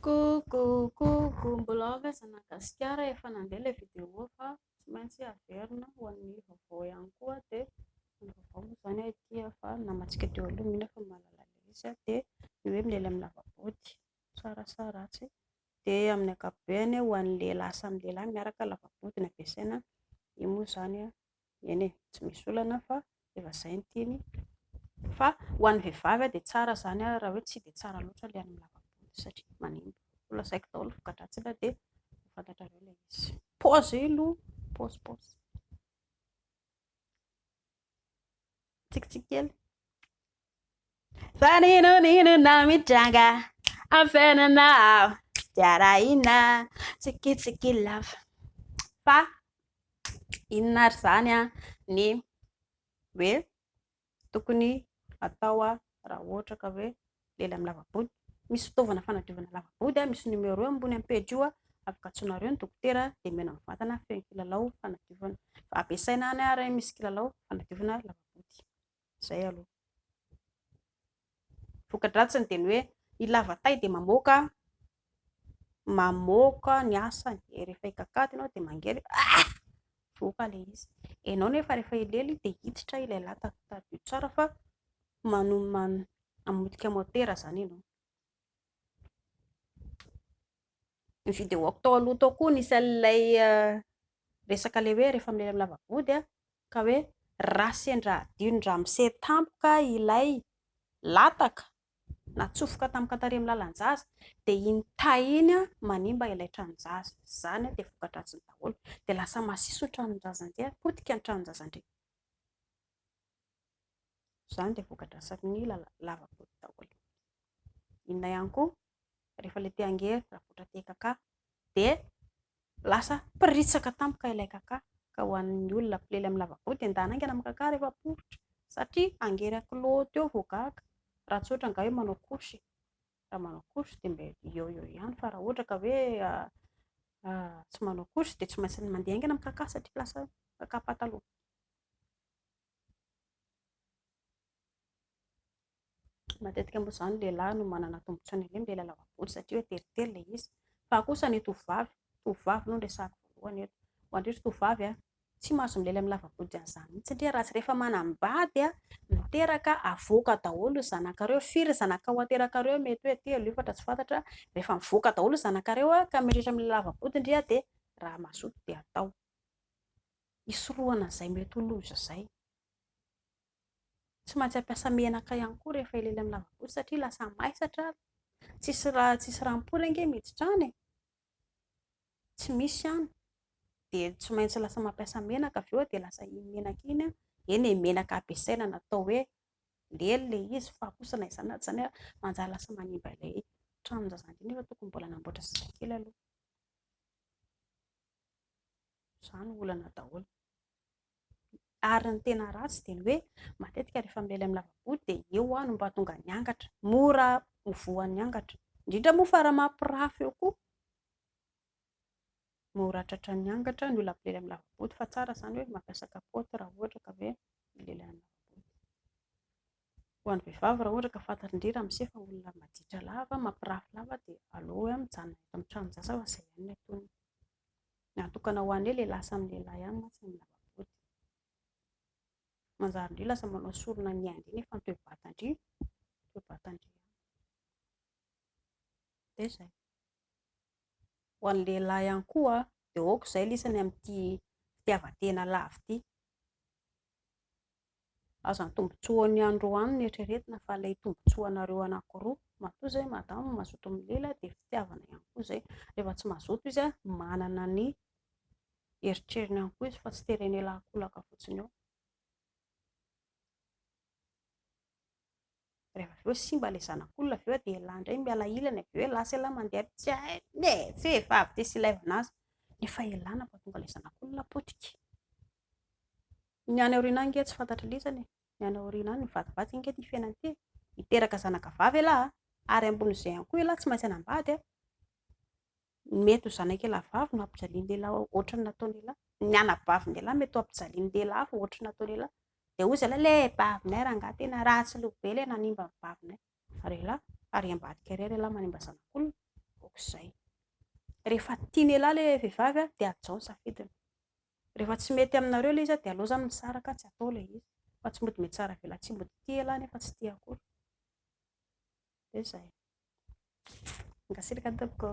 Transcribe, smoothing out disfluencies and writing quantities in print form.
Coucou, mbola ao ve za Madagasikara efa nandeha ilay vidéo fa tsy maintsy averina ho an'ny vaovao ihany koa dia ny vaovao moa izany aty fa namantsika teo aloha mihina fa mahalala izy dia ny hoe milely amin'ny lava-body sarasaratsy dia amin'ny ankapobeny ho an'ny lehilahy samy lehilahy miaraka lava-body no ampiasaina. Io moa izany eny tsy misy olana fa efa izay ny tiany fa ho an'ny vehivavy dia tsara izany raha hoe tsy dia tsara loatra ilay amin'ny lava-body satria manimba. Lasaiko daholo voka-dratsiny dia fantatrareo ilay izy. Paozy aloha, paozy tsikitsiky kely. Faninonino mitranga ampiainanao diarahina tsikitsiky lava fa inona ary izany ny hoe tokony atao raha ohatra ka hoe lely amin'ny lava-body. Misy fitaovana fanadiovana lava-body misy numéro eo ambony amin'ny page io afaka antsoinareo ny dokotera dia mena mivantana feno kilalao fanadiovana ampiasaina any ary misy kilalao fanadiovana lava-body. Izay aloha voka-dratsiny dia ny hoe i lava-tay dia mamoaka ny asany dia rehefa hikakaty ianao dia mangery voaka ilay izy. Ianao nefa rehefa hilely dia hiditra ilay lataka tadio tsara fa mamotika motera izany ianao. Ny vidéo tao aloha tao koa nisy an'ilay resaka ilay hoe rehefa milely amin'ny lava-body ka hoe raha sendra adion'ny misy tampoka ilay lataka na tsofoka tampoka tary amin'ny lalan-jaza dia iny tay iny manimba ilay tranon-jaza. Izany dia voka-dratsiny daholo dia lasa masiso ny tranon-jazan'indray potika ny tranon-jazan'indray. Izany dia voka-dratsiny lava-body daholo. Inona ihany koa rehefa ilay te hangery raha ohatra te hikaka dia lasa piritsaka tampoka ilay kaka ka ho an'ny olona mpilely amin'ny lava-body endana aingana mikaka rehefa poritra satria hangery kilaoty eo vao gaga raha tsy ohatra angaha hoe manao korsy. Raha manao korsy dia mba eo ihany fa raha ohatra ka hoe tsy manao korsy dia tsy maintsy mandeha aingana mikaka satria lasa kaka pataloha. Matetika moa izany lehilahy no manana tombon-tsoa milely lava-body satria hoe teritery ilay izy fa kosa ny tovovavy no resahako voalohany eto. Ho an'ireo tovovavy tsy mahazo milely amin'ny lava-body an'izany mihitsy satria raha rehefa manambady miteraka avoaka daholo zanakareo, firy zanaka ho aterakareo mety hoe telo efatra tsy fantatra rehefa mivoaka daholo zanakareo ka mirehitra amin'ny lava-body indray dia raha mazoto dia atao hisorohana izay mety ho loza izay. Tsy maintsy ampiasa menaka ihany koa rehefa hilely amin'ny lava-body satria lasa maisatra tsisy ranom-pola ange miditra any tsy misy any dia tsy maintsy lasa mampiasa menaka avy eo dia lasa iny menaka iny eny menaka ampiasaina natao hoe lely ilay izy fa kosa na izany na tsy izany manjary lasa manimba ilay tranon-jazan'indray nefa tokony mbola hanamboatra zazakely aloha. Izany olana daholo. Ary ny tena ratsy dia ny hoe matetika rehefa milely amin'ny lava-body dia eo no mba tonga niangatra, mora hovoan'ny angatra indrindra moa fa raha mampirafy eo koa mora tratra ny angatra ny olona milely amin'ny lava-body fa tsara izany hoe mampiasa kapoaka raha ohatra ka hoe milely amin'ny lava-body. Ho an'ny vehivavy raha ohatra ka fantatra indrindra misefa olona maditra lava mampirafy lava dia aleo mijanona eto amin'ny tranon-jaza fa izay ihany no ataony. Natokana ho an'ny lehilahy samy lehilahy ihany mantsy ny lava-body. Manjary indray lasa manao sorona ny ainy nefa ny toe-batandry dia izay. Ho an'ny lehilahy ihany koa dia aoka izay lisany amin'ity fitiavan-tena lava ity. Aza ny tombotsoan'ny androany no eritreretina fa ilay tombotsoanareo anankiroa matoa izay madama mazoto milely dia fitiavana ihany koa izay. Rehefa tsy mazoto izy manana ny eritreriny ihany koa izy fa tsy terenen'elakolaka fotsiny eo. Rehefa avy eo simba ilay zanak'olona avy eo dia lahy indray miala ilany avy eo lasa ela mandeha tsy vehivavy dia sy ilaivana azy nefa elana fa tonga ilay zanak'olona potika. Ny any aoriana any ange tsy fantatra lesany ny any aoriana any mivadibady ange ity fiainana ity hiteraka zanaka vavy elahy ary ambon'izay ihany koa elahy tsy maintsy hanambady mety ho zanak'elahy vavy no ampijalian'ny lehilahy ohatran'ny nataon'ny lehilahy, ny anabavin' lehilahy mety ho ampijalian'ny lehilahy fa ohatran'ny nataon'ny lehilahy dia hoy izy ilay bavinay rangahy tena ratsy loha be ilay nanimba ny bavinay ary elahy ary ambadika irery elahy manimba zanak'olona. izay. Rehefa tiany elahy ilay vehivavy dia atao ny safidiny. Rehefa tsy mety aminareo ilay izy dia aleo izany misaraka tsy atao ilay izy. Fa tsy mody mety tsara vela, tsy mody tia elahy nefa tsy tia akory. Dia izay. Mikasiraka tompoko.